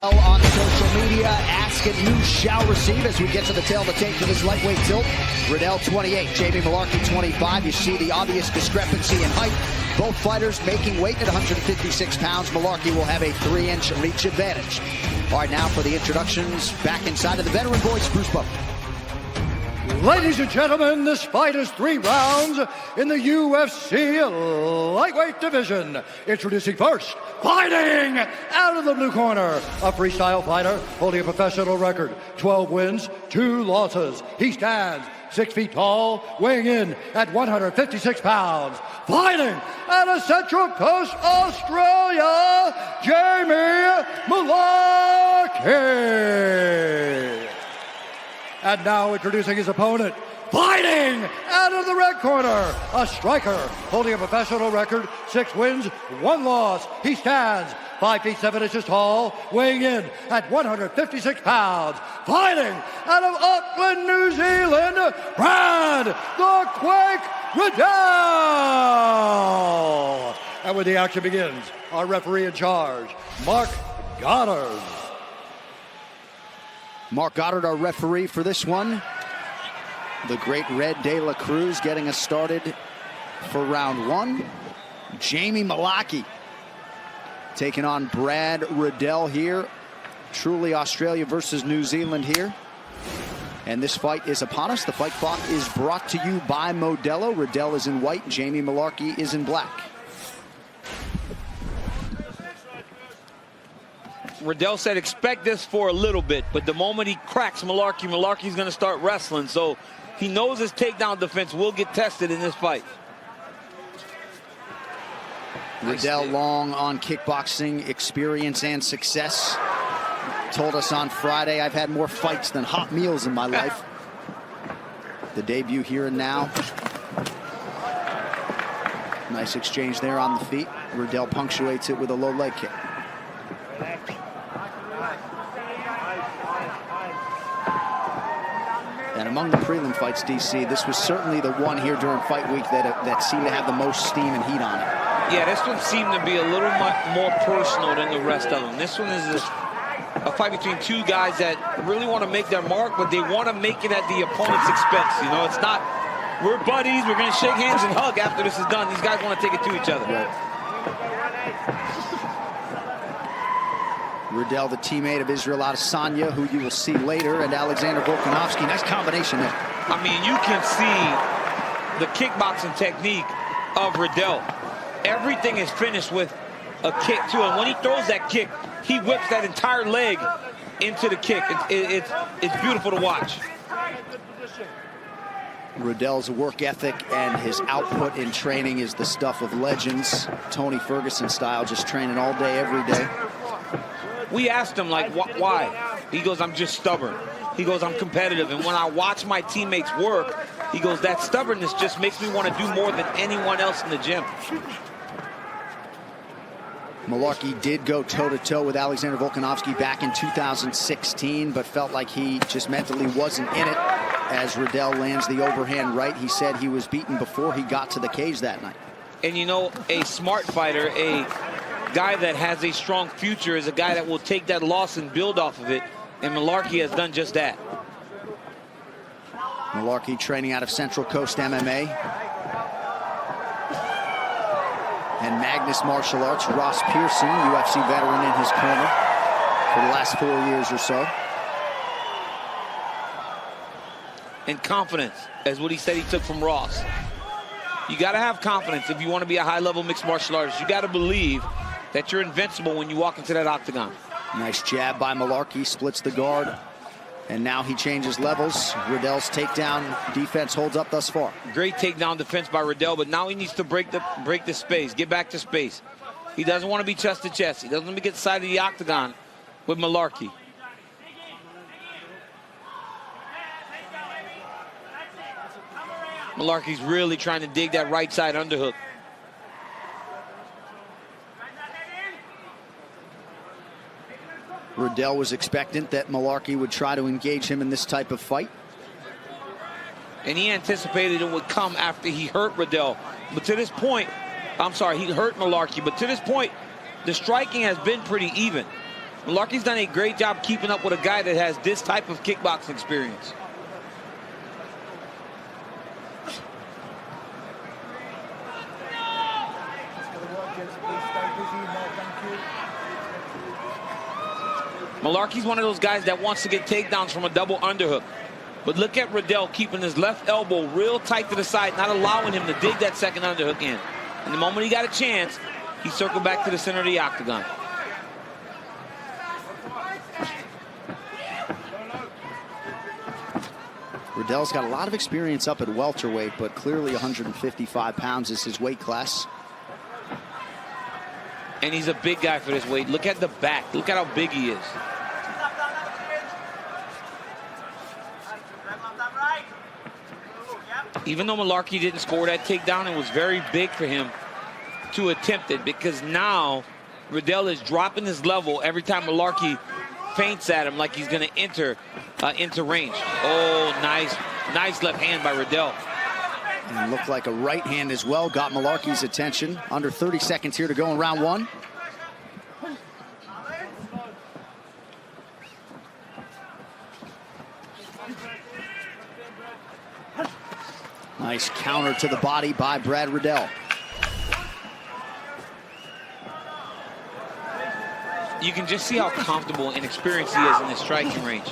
On social media, ask and you shall receive as we get to the tail of the tape for this lightweight tilt. Riddell 28, Jamie Mullarkey 25. You see the obvious discrepancy in height. Both fighters making weight at 156 pounds. Mullarkey will have a 3-inch reach advantage. All right, now for the introductions, back inside of the veteran voice, Bruce Bowman. Ladies and gentlemen, this fight is 3 rounds in the UFC lightweight division. Introducing first, fighting out of the blue corner, a freestyle fighter holding a professional record, 12 wins, 2 losses. He stands 6 feet tall, weighing in at 156 pounds. Fighting out of Central Coast, Australia, Jamie Mullarkey. And now introducing his opponent, fighting out of the red corner, a striker holding a professional record, 6 wins, 1 loss. He stands 5 feet 7 inches tall, weighing in at 156 pounds. Fighting out of Auckland, New Zealand, Brad the Quake Riddell. And when the action begins, our referee in charge, Mark Goddard. Mark Goddard, our referee for this one. The great Red De La Cruz getting us started for round 1. Jamie Mullarkey taking on Brad Riddell here. Truly Australia versus New Zealand here. And this fight is upon us. The fight clock is brought to you by Modelo. Riddell is in white, Jamie Mullarkey is in black. Riddell said expect this for a little bit, but the moment he cracks Mullarkey, Mullarkey's going to start wrestling. So he knows his takedown defense will get tested in this fight. Riddell, long on kickboxing experience and success. Told us on Friday, I've had more fights than hot meals in my life. The debut here and now. Nice exchange there on the feet. Riddell punctuates it with a low leg kick. And among the prelim fights, DC, this was certainly the one here during fight week that seemed to have the most steam and heat on it. Yeah, this one seemed to be a little more personal than the rest of them. This one is a fight between 2 guys that really want to make their mark, but they want to make it at the opponent's expense. You know, it's not, we're buddies, we're going to shake hands and hug after this is done. These guys want to take it to each other. Right. Riddell, the teammate of Israel Adesanya, who you will see later, and Alexander Volkanovski. Nice combination there. I mean, you can see the kickboxing technique of Riddell. Everything is finished with a kick, too. And when he throws that kick, he whips that entire leg into the kick. It's beautiful to watch. Riddell's work ethic and his output in training is the stuff of legends. Tony Ferguson style, just training all day, every day. We asked him, like, why? He goes, I'm just stubborn. He goes, I'm competitive. And when I watch my teammates work, he goes, that stubbornness just makes me want to do more than anyone else in the gym. Mullarkey did go toe-to-toe with Alexander Volkanovski back in 2016, but felt like he just mentally wasn't in it as Riddell lands the overhand right. He said he was beaten before he got to the cage that night. And, you know, a smart fighter, a guy that has a strong future, is a guy that will take that loss and build off of it, and Mullarkey has done just that. Mullarkey training out of Central Coast MMA and Magnus Martial Arts. Ross Pearson, UFC veteran, in his corner for the last 4 years or so. And confidence, as what he said he took from Ross. You got to have confidence if you want to be a high-level mixed martial artist. You got to believe that you're invincible when you walk into that octagon. Nice jab by Mullarkey, splits the guard, and now he changes levels. Riddell's takedown defense holds up thus far. Great takedown defense by Riddell, but now he needs to break the space, get back to space. He doesn't want to be chest to chest. He doesn't want to get side of the octagon with Mullarkey. Mullarkey's really trying to dig that right side underhook. Riddell was expectant that Mullarkey would try to engage him in this type of fight. And he anticipated it would come after he hurt Riddell. But to this point, I'm sorry, he hurt Mullarkey. But to this point, the striking has been pretty even. Mullarkey's done a great job keeping up with a guy that has this type of kickboxing experience. Mullarkey's one of those guys that wants to get takedowns from a double underhook. But look at Riddell keeping his left elbow real tight to the side, not allowing him to dig that second underhook in. And the moment he got a chance, he circled back to the center of the octagon. Riddell's got a lot of experience up at welterweight, but clearly 155 pounds is his weight class. And he's a big guy for this weight. Look at the back. Look at how big he is. Even though Mullarkey didn't score that takedown, it was very big for him to attempt it, because now Riddell is dropping his level every time Mullarkey feints at him like he's going to enter into range. Oh, nice left hand by Riddell. And looked like a right hand as well. Got Mullarkey's attention. Under 30 seconds here to go in round one. Nice counter to the body by Brad Riddell. You can just see how comfortable and experienced he is in this striking range.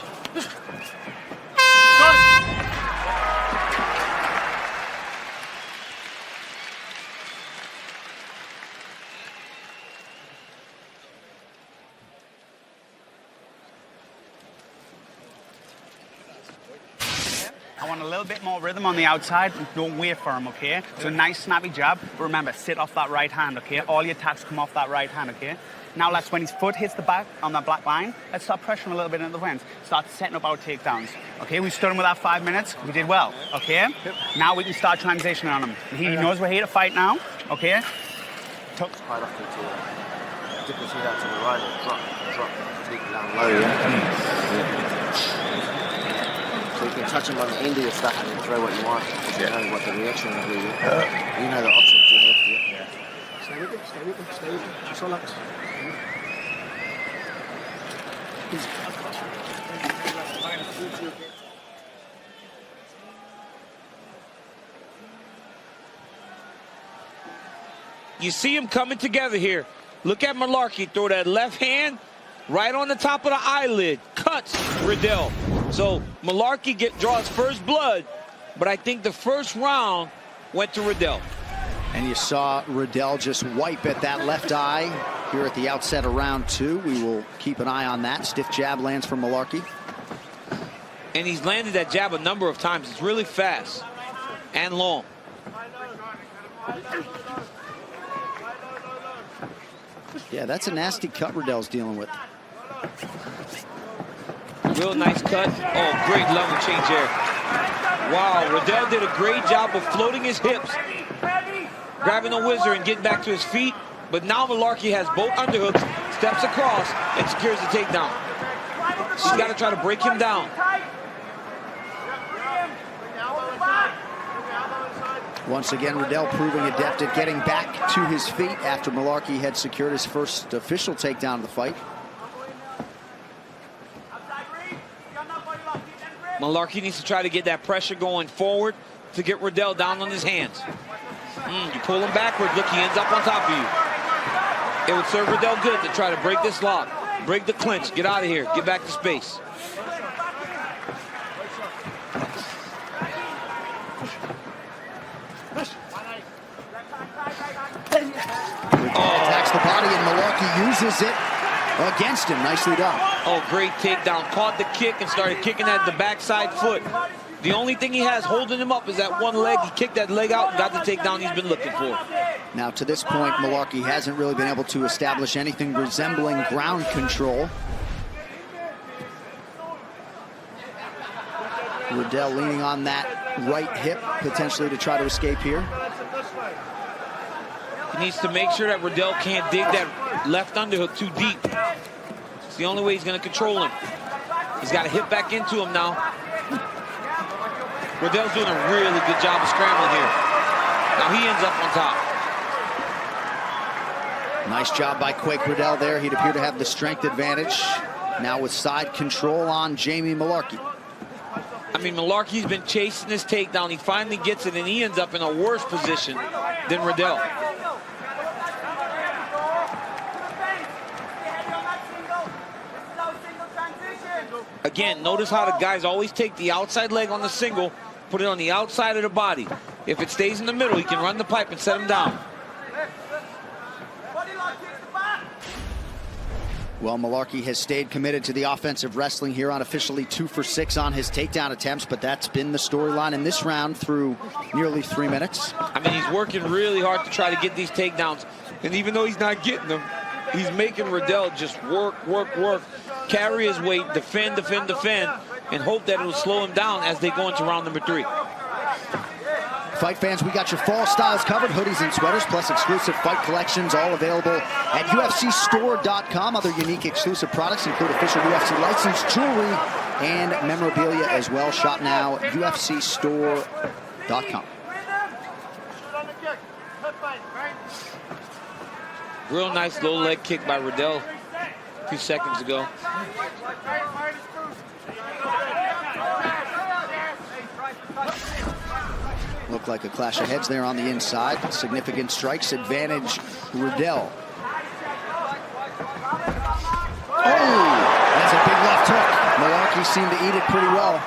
I want a little bit more rhythm on the outside. Don't wait for him, okay? So nice snappy jab. But remember, sit off that right hand, okay? All your attacks come off that right hand, okay? Now let's, when his foot hits the back on that black line, let's start pressuring a little bit into the fence. Start setting up our takedowns, okay? We stood him with that 5 minutes. We did well, okay? Yep. Now we can start transitioning on him. He knows we're here to fight now, okay? Quite often to dip his head out to the right or drop, take it down low, yeah? So you can touch him on the end of your stuff and then throw what you want. You know what the reaction will be. You know the options you have. Yeah. Stay with him, stay with him, stay with him. Just relax. You see him coming together here. Look at Mullarkey throw that left hand right on the top of the eyelid. Cuts Riddell. So Mullarkey draws first blood, but I think the first round went to Riddell. And you saw Riddell just wipe at that left eye here at the outset of round two. We will keep an eye on that. Stiff jab lands from Mullarkey. And he's landed that jab a number of times. It's really fast and long. Yeah, that's a nasty cut Riddell's dealing with. Real nice cut. Oh, great level change there. Wow, Riddell did a great job of floating his hips, grabbing the whizzer and getting back to his feet. But now Mullarkey has both underhooks, steps across, and secures the takedown. He's got to try to break him down. Once again, Riddell proving adept at getting back to his feet after Mullarkey had secured his first official takedown of the fight. Mullarkey needs to try to get that pressure going forward to get Riddell down on his hands. You pull him backward, look, he ends up on top of you. It would serve Riddell good to try to break this lock, break the clinch, get out of here, get back to space. Attacks the body and Mullarkey uses it against him. Nicely done. Oh, great takedown. Caught the kick and started kicking at the backside foot. The only thing he has holding him up is that one leg. He kicked that leg out and got the takedown he's been looking for. Now, to this point, Mullarkey hasn't really been able to establish anything resembling ground control. Riddell leaning on that right hip, potentially to try to escape here. He needs to make sure that Riddell can't dig that left underhook too deep. It's the only way he's going to control him. He's got to hit back into him now. Riddell's doing a really good job of scrambling here. Now he ends up on top. Nice job by Quake Riddell there. He'd appear to have the strength advantage. Now with side control on Jamie Mullarkey. I mean, Mullarkey's been chasing this takedown. He finally gets it, and he ends up in a worse position than Riddell. Again, notice how the guys always take the outside leg on the single, put it on the outside of the body. If it stays in the middle, he can run the pipe and set him down. Well, Mullarkey has stayed committed to the offensive wrestling here on officially 2 for 6 on his takedown attempts, but that's been the storyline in this round through nearly 3 minutes. I mean, he's working really hard to try to get these takedowns, and even though he's not getting them, he's making Riddell just work, carry his weight, defend, and hope that it'll slow him down as they go into round number 3. Fight fans, we got your fall styles covered, hoodies and sweaters, plus exclusive fight collections, all available at UFCstore.com. Other unique exclusive products include official UFC licensed jewelry and memorabilia as well. Shop now, UFCstore.com. Real nice low leg kick by Riddell a few seconds ago. Looked like a clash of heads there on the inside. Significant strikes advantage Riddell. Oh, that's a big left hook. Mullarkey seemed to eat it pretty well.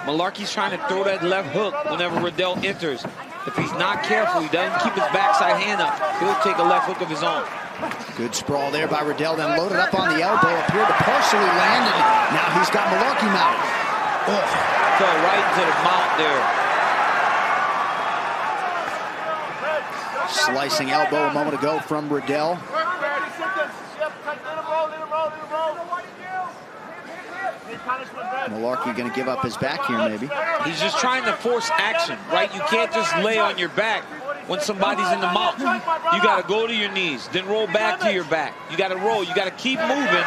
Mullarkey's trying to throw that left hook whenever Riddell enters. If he's not careful, he doesn't keep his backside hand up, he'll take a left hook of his own. Good sprawl there by Riddell, then loaded up on the elbow, appeared to partially land, and now he's got Mullarkey mounted. Oh, fell right into the mount there. Slicing elbow a moment ago from Riddell. Mullarkey going to give up his back here, maybe. He's just trying to force action, right? You can't just lay on your back when somebody's in the mount. You got to go to your knees, then roll back to your back. You got to roll. You got to keep moving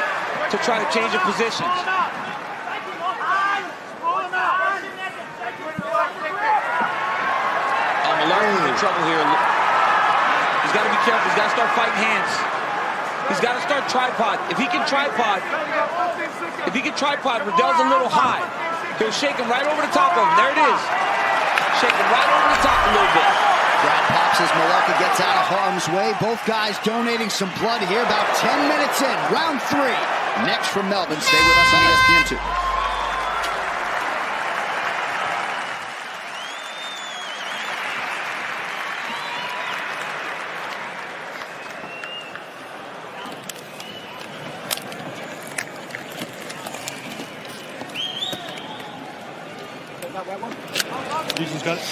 to try to change your positions. Mullarkey's in trouble here. He's got to be careful. He's got to start fighting hands. He's got to start tripod. If he can tripod, Riddell's a little high. He'll shake him right over the top of him. There it is. Shake him right over the top a little bit. Crowd pops as Mullarkey gets out of harm's way. Both guys donating some blood here. About 10 minutes in, round 3. Next from Melbourne. Stay with us on ESPN2. Jason's got it.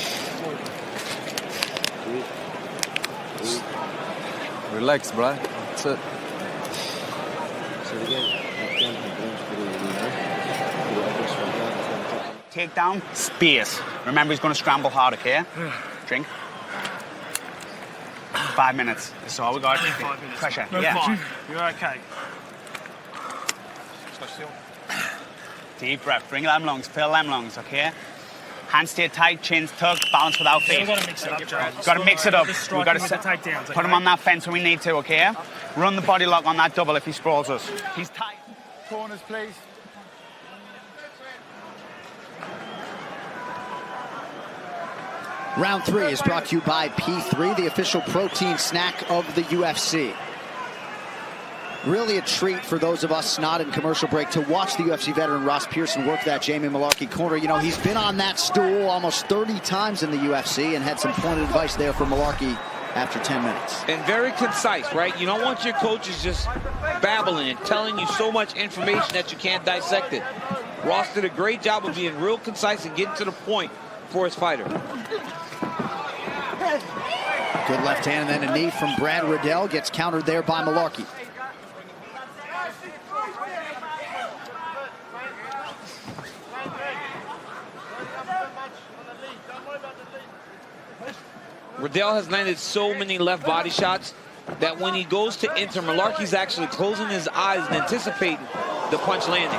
Relax, bro. That's it. Takedown, space. Remember, he's going to scramble hard, okay? Drink. 5 minutes. That's all we got. 5 minutes. Pressure. No, yeah. 5. You're okay. Deep breath. Bring them lungs. Fill them lungs, okay? Hands stay tight, chins tucked, balance without faith. We've got to mix it up, Joe. Got to mix it up. We've We've got to takedowns. put him on that fence when we need to, okay? Run the body lock on that double if he sprawls us. He's tight. Corners, please. Round 3 is brought to you by P3, the official protein snack of the UFC. Really a treat for those of us not in commercial break to watch the UFC veteran Ross Pearson work that Jamie Mullarkey corner. You know, he's been on that stool almost 30 times in the UFC and had some pointed advice there for Mullarkey after 10 minutes. And very concise, right? You don't want your coaches just babbling and telling you so much information that you can't dissect it. Ross did a great job of being real concise and getting to the point for his fighter. Good left hand and then a knee from Brad Riddell. Gets countered there by Mullarkey. Riddell has landed so many left body shots that when he goes to enter, Mullarkey's actually closing his eyes and anticipating the punch landing.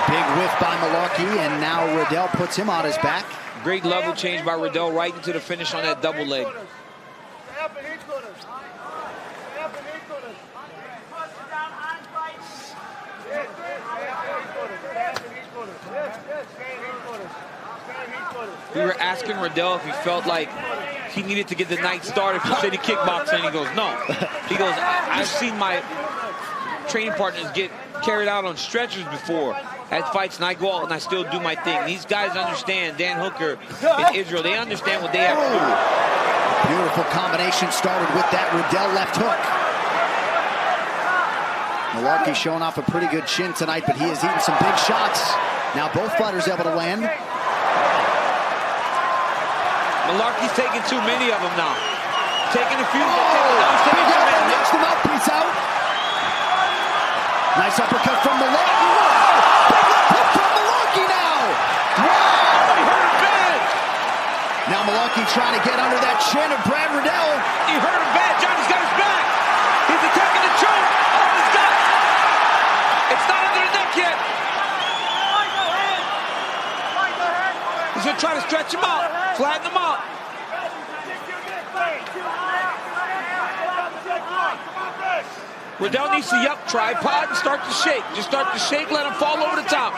Big whiff by Mullarkey, and now Riddell puts him on his back. Great level change by Riddell right into the finish on that double leg. We were asking Riddell if he felt like he needed to get the night started for City Kickboxing, and he goes, no. He goes, I've seen my training partners get carried out on stretchers before at fights, and I go out and I still do my thing. These guys understand, Dan Hooker in Israel, they understand what they have to do. Beautiful combination started with that Riddell left hook. Mullarkey showing off a pretty good chin tonight, but he has eaten some big shots. Now both fighters able to land. Mullarkey's taking too many of them now. Taking a few. He's taking too many. Knocks the mouthpiece out. Nice uppercut from Mullarkey. Big left hook from Mullarkey now. Wow, he hurt him bad. Now Mullarkey trying to get under that chin of Brad Riddell. He hurt him bad. Johnny's got his back. He's attacking the choke. Oh, he's got it. It's not under the neck yet. He's going to try to stretch him out, flatten him out. Riddell needs to tripod and start to shake. Just start to shake, let him fall over the top.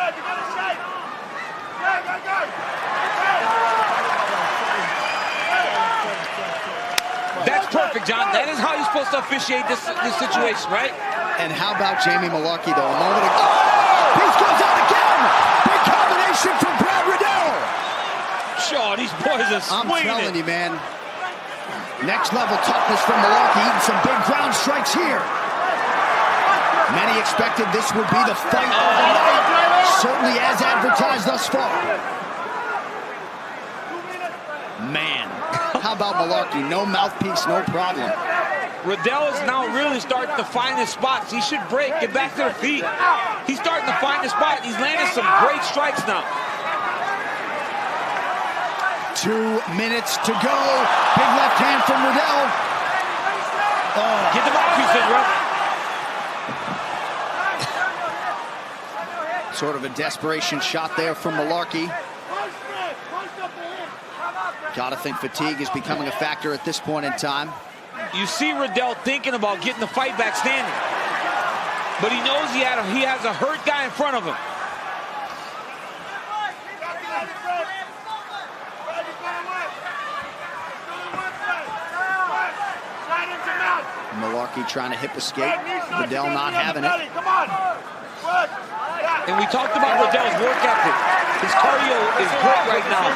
That's perfect, John. That is how you're supposed to officiate this situation, right? And how about Jamie Mullarkey, though? A moment ago. Oh! He goes out again! Big combination from Brad Riddell! Sure, these boys are swinging. I'm telling you, man. Next level toughness from Mullarkey, eating some big ground strikes here. Many expected this would be the fight of the night. Certainly as advertised thus far. Man, how about Mullarkey? No mouthpiece, no problem. Riddell is now really starting to find his spots. He should break, get back to the feet. He's starting to find his spot. He's landing some great strikes now. 2 minutes to go. Big left hand from Riddell. Oh. Get the mouthpiece in, bro. Sort of a desperation shot there from Mullarkey. Gotta think fatigue is becoming a factor at this point in time. You see Riddell thinking about getting the fight back standing. But he knows he has a hurt guy in front of him. Mullarkey trying to hip escape. Riddell not having it. And we talked about Riddell's work ethic. His cardio is great right now.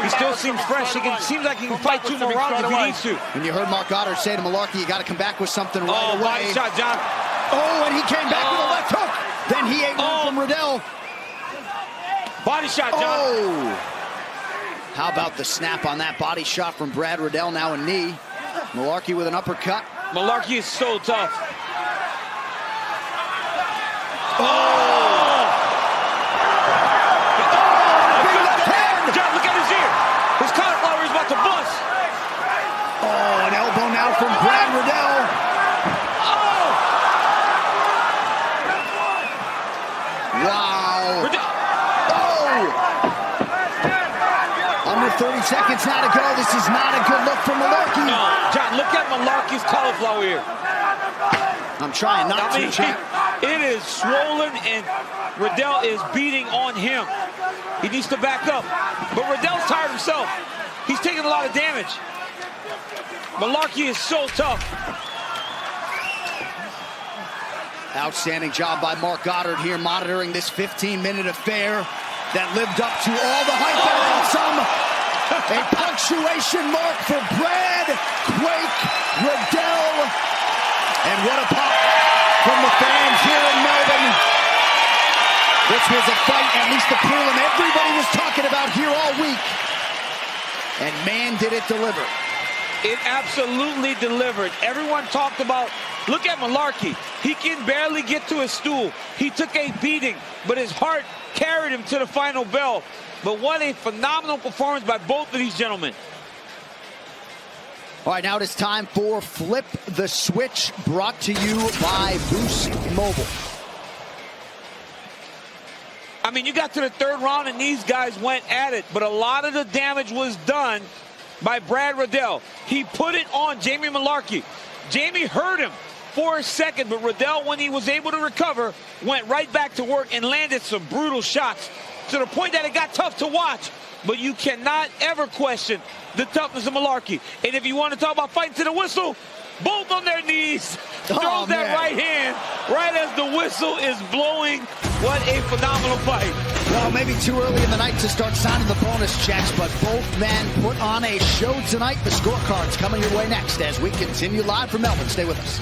He still seems fresh. Seems like he can fight 2 more rounds if he needs to. And you heard Mark Goddard say to Mullarkey, you got to come back with something right away. Body shot, John. Oh, and he came back with a left hook. Then he ate one from Riddell. Body shot, John. Oh. How about the snap on that body shot from Brad Riddell, now a knee. Mullarkey with an uppercut. Mullarkey is so tough. John, look at his ear. His cauliflower is about to bust. Oh, an elbow now from Brad Riddell. Wow. Under 30 seconds now to go. This is not a good look for Mullarkey. No, John, look at Mullarkey's cauliflower ear. I'm trying not to, champ. It is swollen, and Riddell is beating on him. He needs to back up. But Riddell's tired himself. He's taking a lot of damage. Mullarkey is so tough. Outstanding job by Mark Goddard here, monitoring this 15-minute affair that lived up to all the hype and some. A punctuation mark for Brad Quake Riddell. And what a pop from the fans here in Melbourne. This was a fight, at least the prelim, everybody was talking about here all week. And man, did it deliver. It absolutely delivered. Everyone talked about, look at Mullarkey. He can barely get to his stool. He took a beating, but his heart carried him to the final bell. But what a phenomenal performance by both of these gentlemen. All right, now it is time for Flip the Switch, brought to you by Boost Mobile. I mean, you got to the 3rd round and these guys went at it, but a lot of the damage was done by Brad Riddell. He put it on Jamie Mullarkey. Jamie hurt him for a second, but Riddell, when he was able to recover, went right back to work and landed some brutal shots to the point that it got tough to watch. but you cannot ever question the toughness of Mullarkey. And if you want to talk about fighting to the whistle, both on their knees, throws that right hand right as the whistle is blowing. What a phenomenal fight. Well, maybe too early in the night to start signing the bonus checks, but both men put on a show tonight. The scorecards coming your way next as we continue live from Melbourne. Stay with us.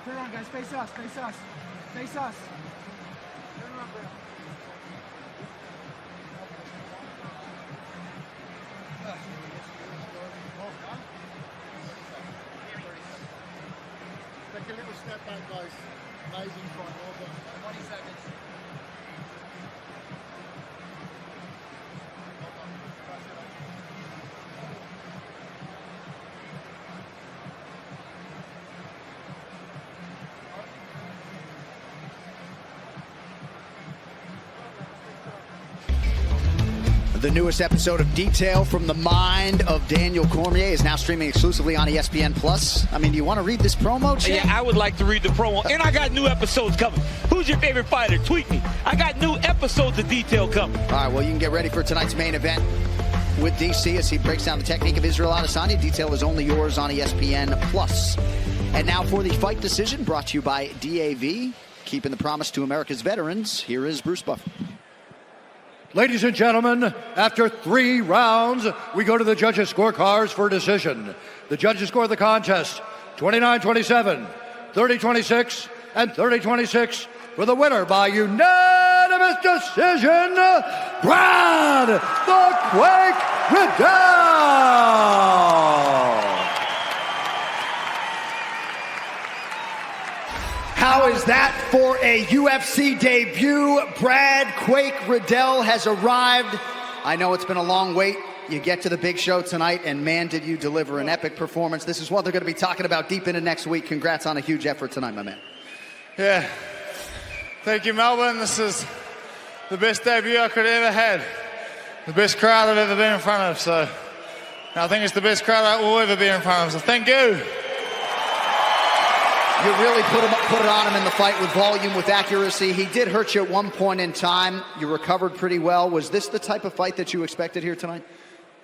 Turn around, guys. Face us. Face us. Face us. Turn around, bro. Take a little step back, guys. Amazing fight. Well done. 20 seconds. The newest episode of Detail from the Mind of Daniel Cormier is now streaming exclusively on ESPN+. I mean, do you want to read this promo, Chad? Yeah, I would like to read the promo. And I got new episodes coming. Who's your favorite fighter? Tweet me. I got new episodes of Detail coming. All right, well, you can get ready for tonight's main event with DC as he breaks down the technique of Israel Adesanya. Detail is only yours on ESPN+. And now for the fight decision, brought to you by DAV. Keeping the promise to America's veterans, here is Bruce Buffer. Ladies and gentlemen, after 3 rounds, we go to the judges' scorecards for decision. The judges score the contest 29-27, 30-26, and 30-26 for the winner by unanimous decision, Brad the Quake Riddell. How is that for a UFC debut? Brad Quake Riddell has arrived. I know it's been a long wait. You get to the big show tonight, and man, did you deliver an epic performance. This is what they're going to be talking about deep into next week. Congrats on a huge effort tonight, my man. Yeah. Thank you, Melbourne. This is the best debut I could ever had. The best crowd I've ever been in front of. So I think it's the best crowd I will ever be in front of. So thank you. You really put it on him in the fight with volume, with accuracy. He did hurt you at one point in time. You recovered pretty well. Was this the type of fight that you expected here tonight?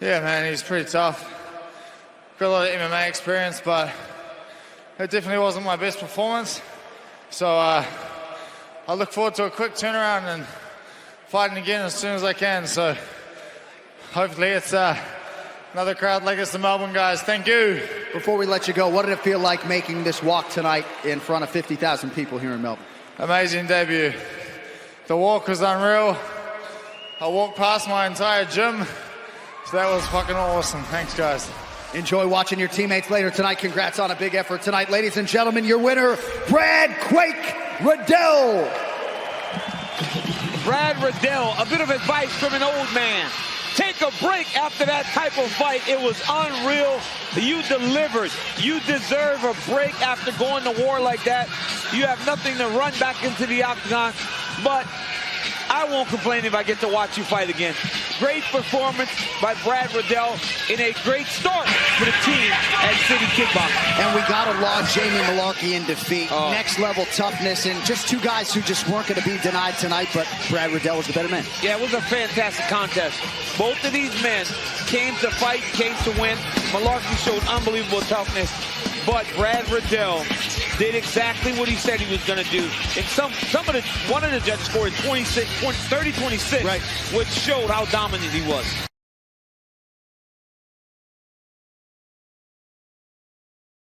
Yeah, man, he's pretty tough. Got a lot of MMA experience, but it definitely wasn't my best performance. So I look forward to a quick turnaround and fighting again as soon as I can. So hopefully it's another crowd like it's the Melbourne guys. Thank you. Before we let you go, what did it feel like making this walk tonight in front of 50,000 people here in Melbourne? Amazing debut. The walk was unreal. I walked past my entire gym, so that was fucking awesome. Thanks, guys. Enjoy watching your teammates later tonight. Congrats on a big effort tonight. Ladies and gentlemen, your winner, Brad Quake Riddell. Brad Riddell, a bit of advice from an old man. Take a break after that type of fight. It was unreal. You delivered. You deserve a break after going to war like that. You have nothing to run back into the octagon, but I won't complain if I get to watch you fight again. Great performance by Brad Riddell in a great start for the team at City Kickboxing. And we got to laud Jamie Mullarkey in defeat. Next level toughness, and just 2 guys who just weren't going to be denied tonight, but Brad Riddell was the better man. Yeah, it was a fantastic contest. Both of these men came to fight, came to win. Mullarkey showed unbelievable toughness, but Brad Riddell did exactly what he said he was going to do. And one of the judges scored 30-26, right, which showed how dominant he was.